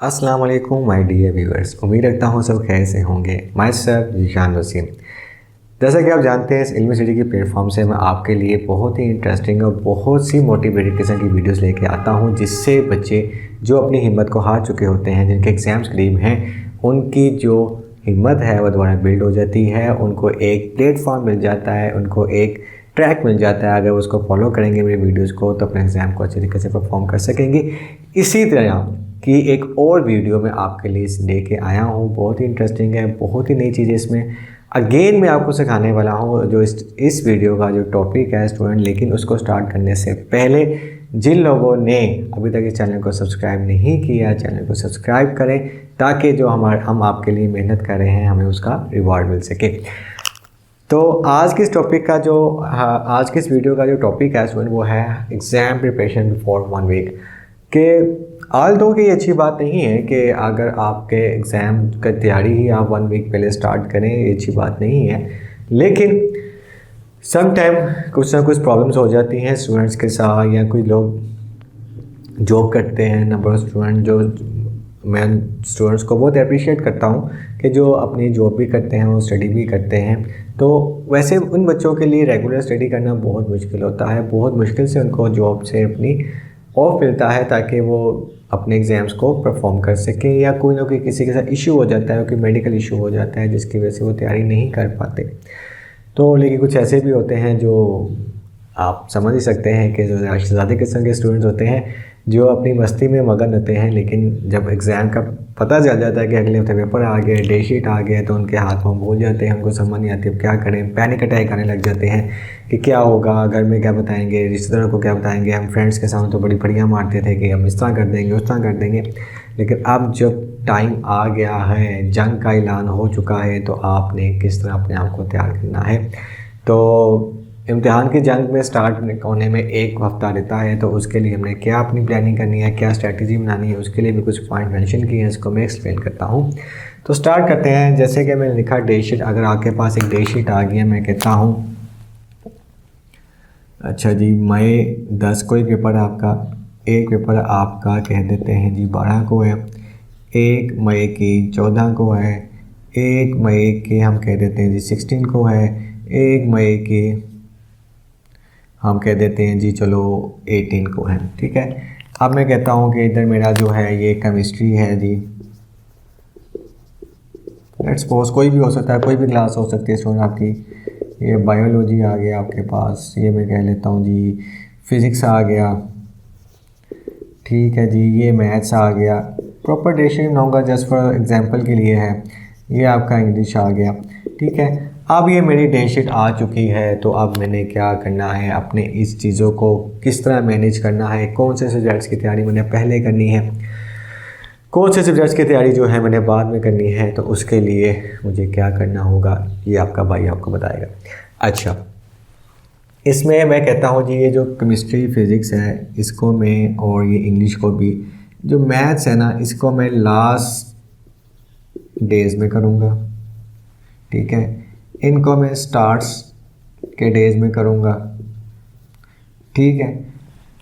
अस्सलाम वालेकुम my dear viewers. उम्मीद रखता हूँ सब खैर से होंगे। Myself Zeeshan Waseem. जैसा कि आप जानते हैं, इस इल्मी सिटी की प्लेटफॉर्म से मैं आपके लिए बहुत ही इंटरेस्टिंग और बहुत सी मोटिवेटेड किस्म की वीडियोस लेके आता हूँ, जिससे बच्चे जो अपनी हिम्मत को हार चुके होते हैं, जिनके एग्ज़ाम्स करीब हैं, उनकी जो हिम्मत है वो दोबारा बिल्ड हो जाती है। उनको एक प्लेटफॉर्म मिल जाता है, उनको एक ट्रैक मिल जाता है। अगर वो उसको फॉलो करेंगे मेरे वीडियोज़ को, तो अपने एग्ज़ाम को अच्छे तरीके से परफॉर्म कर सकेंगे। इसी तरह कि एक और वीडियो मैं आपके लिए लेके आया हूँ, बहुत ही इंटरेस्टिंग है, बहुत ही नई चीज़ें इसमें अगेन मैं आपको सिखाने वाला हूँ। जो इस वीडियो का जो टॉपिक है स्टूडेंट, लेकिन उसको स्टार्ट करने से पहले जिन लोगों ने अभी तक इस चैनल को सब्सक्राइब नहीं किया, चैनल को सब्सक्राइब करें, ताकि जो हम आपके लिए मेहनत कर रहे हैं हमें उसका रिवॉर्ड मिल सके। तो आज के इस वीडियो का जो टॉपिक है स्टूडेंट, वो है एग्ज़ाम प्रिपरेशन बिफोर 1 वीक। कि आल दो कि ये अच्छी बात नहीं है कि अगर आपके एग्ज़ाम का तैयारी ही आप 1 वीक पहले स्टार्ट करें, ये अच्छी बात नहीं है। लेकिन सम टाइम कुछ ना कुछ प्रॉब्लम्स हो जाती हैं स्टूडेंट्स के साथ, या कोई लोग जॉब करते हैं। नंबर ऑफ स्टूडेंट जो मैं स्टूडेंट्स को बहुत अप्रिशिएट करता हूँ कि जो अपनी जॉब भी करते हैं और स्टडी भी करते हैं। तो वैसे उन बच्चों के लिए रेगुलर स्टडी करना बहुत मुश्किल होता है। बहुत मुश्किल से उनको जॉब से अपनी ऑफ मिलता है ताकि वो अपने एग्ज़ाम्स को परफॉर्म कर सकें, या कोई ना कोई किसी के साथ इशू हो जाता है, कोई मेडिकल इशू हो जाता है जिसकी वजह से वो तैयारी नहीं कर पाते। तो लेकिन कुछ ऐसे भी होते हैं जो आप समझ ही सकते हैं कि जो ज़्यादा किस्म के स्टूडेंट्स होते हैं जो अपनी मस्ती में मगन होते हैं, लेकिन जब एग्ज़ाम का पता चल जाता है कि अगले हफ्ते पेपर आ गए, डे शीट आ गए, तो उनके हाथ पाँव भूल जाते हैं, उनको समझ नहीं आती अब क्या करें। पैनिक अटैक आने लग जाते हैं कि क्या होगा, घर में क्या बताएंगे, रिश्तेदारों को क्या बताएंगे। हम फ्रेंड्स के सामने तो बड़ी बढ़िया मारते थे कि हम इस तरह कर देंगे, उस तरह कर देंगे। लेकिन अब जब टाइम आ गया है, जंग का ऐलान हो चुका है, तो आपने किस तरह अपने आप को तैयार करना है। तो इम्तिहान की जंग में स्टार्ट होने में 1 हफ़्ता रहता है, तो उसके लिए हमने क्या अपनी प्लानिंग करनी है, क्या स्ट्रैटेजी बनानी है, उसके लिए भी कुछ पॉइंट मेंशन किए हैं, इसको मैं एक्सप्लेन करता हूँ। तो स्टार्ट करते हैं। जैसे कि मैंने लिखा डे शीट। अगर आपके पास एक डे शीट आ गई है, मैं कहता हूँ अच्छा जी, मई 10 को ही पेपर है आपका। एक पेपर आपका कह देते हैं जी 12 को है, 1 मई की 14 को है, 1 मई के हम कह देते हैं जी 16 को है, 1 मई के हम कह देते हैं जी चलो 18 को है। ठीक है। अब मैं कहता हूँ कि इधर मेरा जो है ये केमिस्ट्री है जी। लेट्स सपोज कोई भी हो सकता है, कोई भी क्लास हो सकती है स्टूडेंट आपकी। ये बायोलॉजी आ गया आपके पास, ये मैं कह लेता हूँ जी फिज़िक्स आ गया। ठीक है जी, ये मैथ्स आ गया। प्रॉपर डेशिंग बनाऊँगा जस्ट फॉर एग्जांपल के लिए है। ये आपका इंग्लिश आ गया। ठीक है। अब ये मेरी डे शीट आ चुकी है, तो अब मैंने क्या करना है, अपने इस चीज़ों को किस तरह मैनेज करना है, कौन से सब्जेक्ट्स की तैयारी मैंने पहले करनी है, कौन से सब्जेक्ट्स की तैयारी जो है मैंने बाद में करनी है, तो उसके लिए मुझे क्या करना होगा, ये आपका भाई आपको बताएगा। अच्छा, इसमें मैं कहता हूँ जी ये जो केमिस्ट्री फिज़िक्स है इसको मैं, और ये इंग्लिश को भी, जो मैथ्स है ना इसको मैं लास्ट डेज़ में करूँगा। ठीक है। इनको मैं स्टार्ट्स के डेज़ में करूँगा। ठीक है।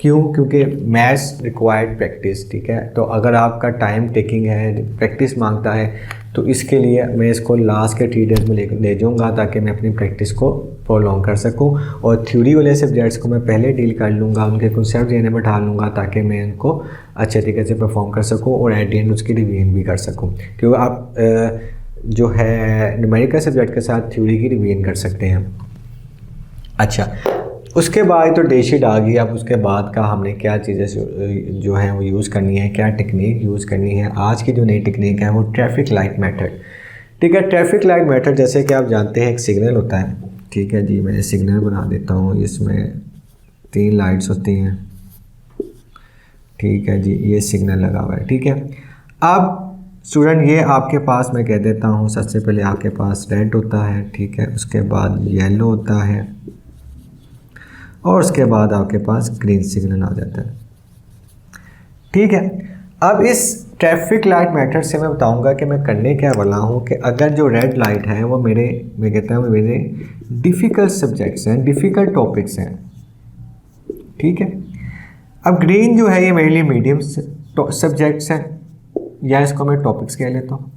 क्यों? क्योंकि मैथ्स रिक्वायर्ड प्रैक्टिस। ठीक है। तो अगर आपका टाइम टेकिंग है, प्रैक्टिस मांगता है, तो इसके लिए मैं इसको लास्ट के 3 डेज़ में ले जाऊँगा ताकि मैं अपनी प्रैक्टिस को प्रोलॉन्ग कर सकूँ। और थ्योरी वाले सब्जेक्ट्स को मैं पहले डील कर लूँगा, उनके कॉन्सेप्ट देने में ढाल लूँगा ताकि मैं उनको अच्छे तरीके से परफॉर्म कर सकूँ और एट द एंड उसकी रिवीजन भी कर सकूँ। क्योंकि आप जो है न्यूमेरिकल सब्जेक्ट के साथ थ्योरी की रिवीजन कर सकते हैं। अच्छा, उसके बाद तो डे शीट आ गई। अब उसके बाद का हमने क्या चीज़ें जो है वो यूज़ करनी है, क्या टेक्निक यूज़ करनी है। आज की जो नई टेक्निक है वो ट्रैफिक लाइट मेथड। ठीक है। ट्रैफिक लाइट मेथड जैसे कि आप जानते हैं एक सिग्नल होता है। ठीक है जी, मैं सिग्नल बना देता हूँ। इसमें 3 लाइट्स होती हैं। ठीक है जी, ये सिग्नल लगा हुआ है। ठीक है। अब स्टूडेंट ये आपके पास मैं कह देता हूँ, सबसे पहले आपके पास रेड होता है। ठीक है। उसके बाद येलो होता है, और उसके बाद आपके पास ग्रीन सिग्नल आ जाता है। ठीक है। अब इस ट्रैफिक लाइट मेथड से मैं बताऊंगा कि मैं करने क्या वाला हूँ कि अगर जो रेड लाइट है वो मैं कहता हूँ मेरे डिफ़िकल्ट सब्जेक्ट्स हैं, डिफ़िकल्ट टॉपिक्स हैं। ठीक है। अब ग्रीन जो है ये मेरे लिए मीडियम सब्जेक्ट्स हैं। या इसको मैं टॉपिक्स कह लेता हूँ।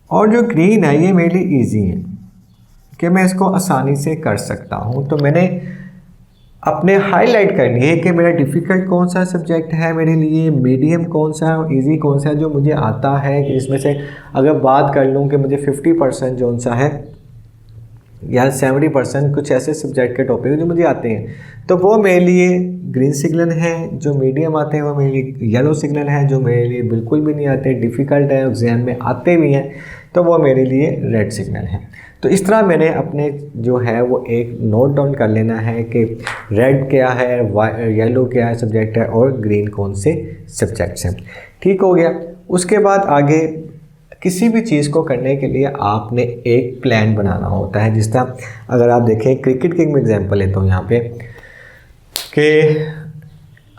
और जो ग्रीन है ये मेरे लिए ईजी है कि मैं इसको आसानी से कर सकता हूँ। तो मैंने अपने हाईलाइट करनी है कि मेरा डिफ़िकल्ट कौन सा सब्जेक्ट है मेरे लिए, मीडियम कौन सा है और ईजी कौन सा है जो मुझे आता है। कि इसमें से अगर बात कर लूँ कि मुझे 50% जो सा है या 70% कुछ ऐसे सब्जेक्ट के टॉपिक हैं जो मुझे आते हैं, तो वो मेरे लिए ग्रीन सिग्नल है। जो मीडियम आते हैं वो मेरे लिए येलो सिग्नल है। जो मेरे लिए बिल्कुल भी नहीं आते, डिफ़िकल्ट है, एग्ज़ाम में आते भी हैं, तो वो मेरे लिए रेड सिग्नल है। तो इस तरह मैंने अपने जो है वो एक नोट डाउन कर लेना है कि रेड क्या है, येलो क्या है सब्जेक्ट है और ग्रीन कौन से सब्जेक्ट्स हैं। ठीक हो गया। उसके बाद आगे किसी भी चीज़ को करने के लिए आपने एक प्लान बनाना होता है। जिस तरह अगर आप देखें क्रिकेट की मैं एग्जांपल लेता हूँ यहाँ पे कि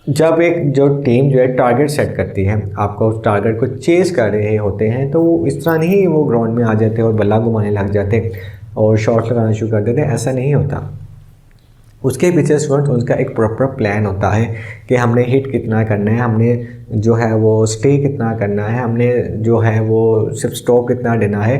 जब एक जो टीम जो है टारगेट सेट करती है, आपको उस टारगेट को चेस कर रहे होते हैं, तो वो इस तरह नहीं वो ग्राउंड में आ जाते और बल्ला घुमाने लग जाते और शॉट्स लगाना शुरू कर देते, ऐसा नहीं होता। उसके पीछे स्टूडेंट उसका एक प्रॉपर प्लान होता है कि हमने हिट कितना करना है, हमने जो है वो स्टे कितना करना है, हमने जो है वो सिर्फ स्टॉप कितना देना है,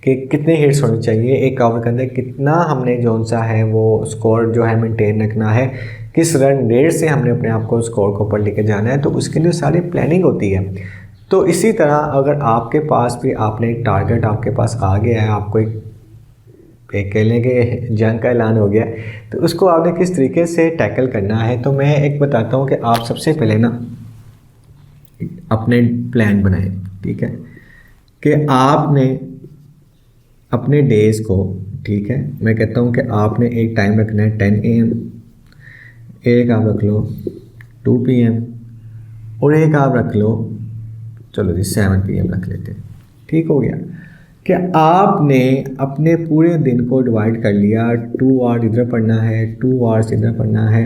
कि कितने हिट्स होने चाहिए एक ओवर के अंदर, कितना हमने जो सा है वो स्कोर जो है मेंटेन रखना है, किस रन रेट से हमने अपने आप को स्कोर को ऊपर लेके जाना है। तो उसके लिए सारी प्लानिंग होती है। तो इसी तरह अगर आपके पास भी आपने एक टारगेट आपके पास आ गया है, आपको एक कह लें कि जंग का ऐलान हो गया, तो उसको आपने किस तरीके से टैकल करना है। तो मैं एक बताता हूँ कि आप सबसे पहले ना अपने प्लान बनाएं। ठीक है, कि आपने अपने डेज़ को, ठीक है, मैं कहता हूँ कि आपने एक टाइम रखना है 10 AM, एक आप रख लो 2 PM और एक आप रख लो, चलो जी 7 PM रख लेते हैं। ठीक हो गया कि आपने अपने पूरे दिन को डिवाइड कर लिया, 2 आवर्स इधर पढ़ना है, 2 आवर्स इधर पढ़ना है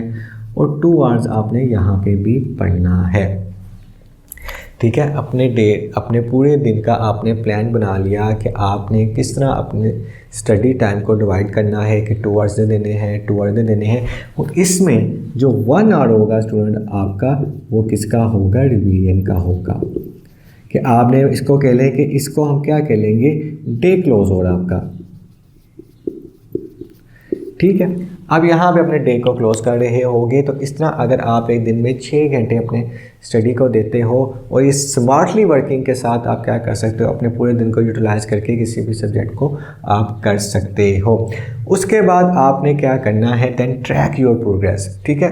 और 2 आवर्स आपने यहाँ पे भी पढ़ना है। ठीक है, अपने पूरे दिन का आपने प्लान बना लिया कि आपने किस तरह अपने स्टडी टाइम को डिवाइड करना है कि 2 आवर्स देने हैं, 2 आवर्स देने हैं। और इसमें जो 1 आवर होगा स्टूडेंट आपका, वो किसका होगा, रिवीजन का होगा। कि आपने इसको कह लें कि इसको हम क्या कह लेंगे, डे क्लोज हो रहा आपका। ठीक है, अब यहाँ पे अपने डे को क्लोज कर रहे होगे। तो इस तरह अगर आप एक दिन में 6 घंटे अपने स्टडी को देते हो और इस स्मार्टली वर्किंग के साथ आप क्या कर सकते हो, अपने पूरे दिन को यूटिलाइज करके किसी भी सब्जेक्ट को आप कर सकते हो। उसके बाद आपने क्या करना है, देन ट्रैक योर प्रोग्रेस। ठीक है,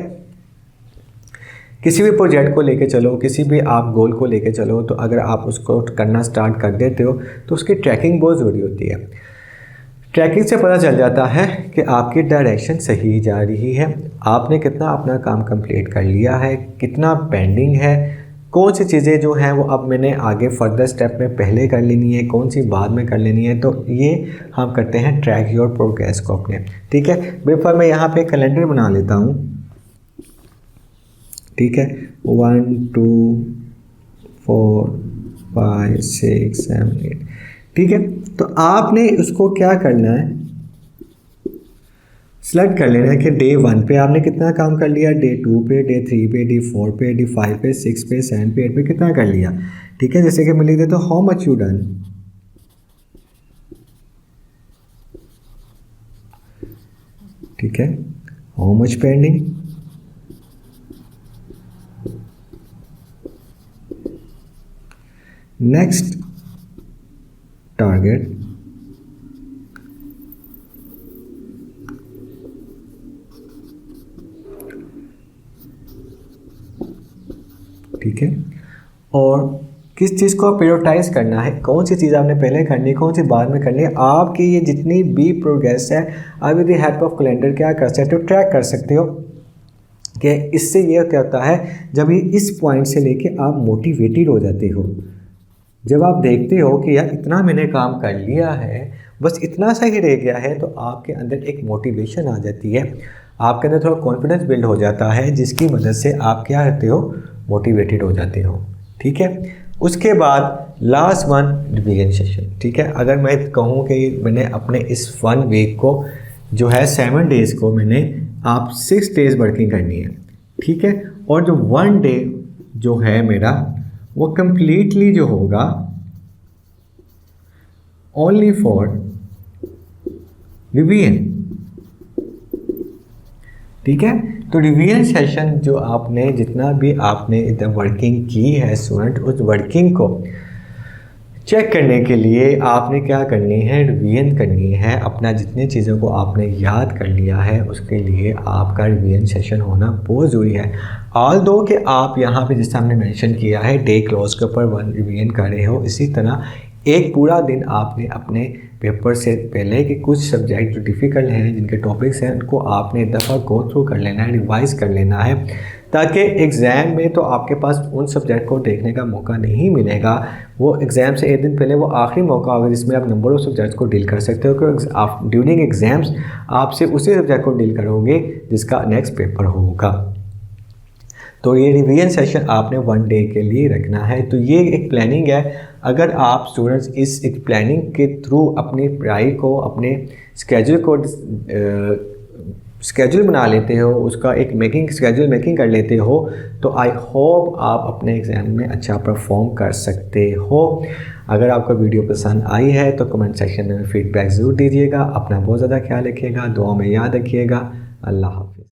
किसी भी प्रोजेक्ट को लेके चलो, किसी भी आप गोल को लेके चलो, तो अगर आप उसको करना स्टार्ट कर देते हो तो उसकी ट्रैकिंग बहुत ज़रूरी होती है। ट्रैकिंग से पता चल जाता है कि आपकी डायरेक्शन सही जा रही है, आपने कितना अपना काम कंप्लीट कर लिया है, कितना पेंडिंग है, कौन सी चीज़ें जो हैं वो अब मैंने आगे फर्दर स्टेप में पहले कर लेनी है, कौन सी बाद में कर लेनी है। तो ये हम करते हैं ट्रैक योर प्रोग्रेस को अपने। ठीक है, बिल्कुल मैं यहाँ पे कैलेंडर बना लेता हूँ। ठीक है, 1 2 4 5 6 7 8। ठीक है, तो आपने उसको क्या करना है, सेलेक्ट कर लेना है कि डे 1 पे आपने कितना काम कर लिया, डे 2 पे, डे 3 पे, डे 4 पे, डे 5 पे, 6 पे, 7 पे, 8 पे कितना कर लिया। ठीक है, जैसे कि मैं लिख देता हूँ हाउ मच यू डन। ठीक है, how much pending, next target, ठीक है, और किस चीज़ को प्रायोरिटाइज करना है, कौन सी चीज़ आपने पहले करनी है, कौन सी बाद में करनी है। आपकी ये जितनी भी प्रोग्रेस है आप with the help of calendar क्या कर सकते हो, ट्रैक कर सकते हो। कि इससे ये क्या होता है, जब ये इस पॉइंट से लेके आप मोटिवेटेड हो जाते हो, जब आप देखते हो कि यार इतना मैंने काम कर लिया है, बस इतना सा ही रह गया है, तो आपके अंदर एक मोटिवेशन आ जाती है, आपके अंदर थोड़ा कॉन्फिडेंस बिल्ड हो जाता है, जिसकी मदद से आप क्या करते हो, मोटिवेटेड हो जाते हो। ठीक है, उसके बाद लास्ट वन रिवीजन सेशन। ठीक है, अगर मैं कहूँ कि मैंने अपने इस 1 वीक को जो है 7 डेज़ को मैंने आप 6 डेज़ वर्किंग करनी है। ठीक है, और जो 1 डे जो है मेरा वो कंप्लीटली जो होगा ओनली फॉर रिवीजन। ठीक है, तो रिवीजन सेशन जो आपने जितना भी आपने इधर वर्किंग की है स्टूडेंट, उस वर्किंग को चेक करने के लिए आपने क्या करनी है, रिवीजन करनी है। अपना जितनी चीज़ों को आपने याद कर लिया है उसके लिए आपका रिवीजन सेशन होना बहुत ज़रूरी है। ऑल दो कि आप यहाँ पे जिस हमने मेंशन किया है डे क्लोज के ऊपर 1 रिवीजन कर रहे हो, इसी तरह एक पूरा दिन आपने अपने पेपर से पहले कि कुछ सब्जेक्ट जो डिफ़िकल्ट हैं, जिनके टॉपिक्स हैं, उनको आपने एक दफ़ा गो थ्रू कर लेना है, रिवाइज़ कर लेना है, ताकि एग्ज़ाम में तो आपके पास उन सब्जेक्ट को देखने का मौका नहीं मिलेगा। वो एग्ज़ाम से एक दिन पहले वो आखिरी मौका होगा जिसमें आप नंबर ऑफ़ सब्जेक्ट्स को डील कर सकते हो, क्योंकि आप ड्यूरिंग एग्ज़ाम्स आपसे उसी सब्जेक्ट को डील करोगे जिसका नेक्स्ट पेपर होगा। तो ये रिवीजन सेशन आपने 1 डे के लिए रखना है। तो ये एक प्लानिंग है। अगर आप स्टूडेंट्स इस एक प्लानिंग के थ्रू अपनी पढ़ाई को, अपने स्केड्यूल बना लेते हो, उसका एक स्केड्यूल मेकिंग कर लेते हो, तो आई होप आप अपने एग्ज़ाम में अच्छा परफॉर्म कर सकते हो। अगर आपको वीडियो पसंद आई है तो कमेंट सेक्शन में फीडबैक ज़रूर दीजिएगा। अपना बहुत ज़्यादा ख्याल रखिएगा, दुआ में याद रखिएगा। अल्लाह हाफ़िज़।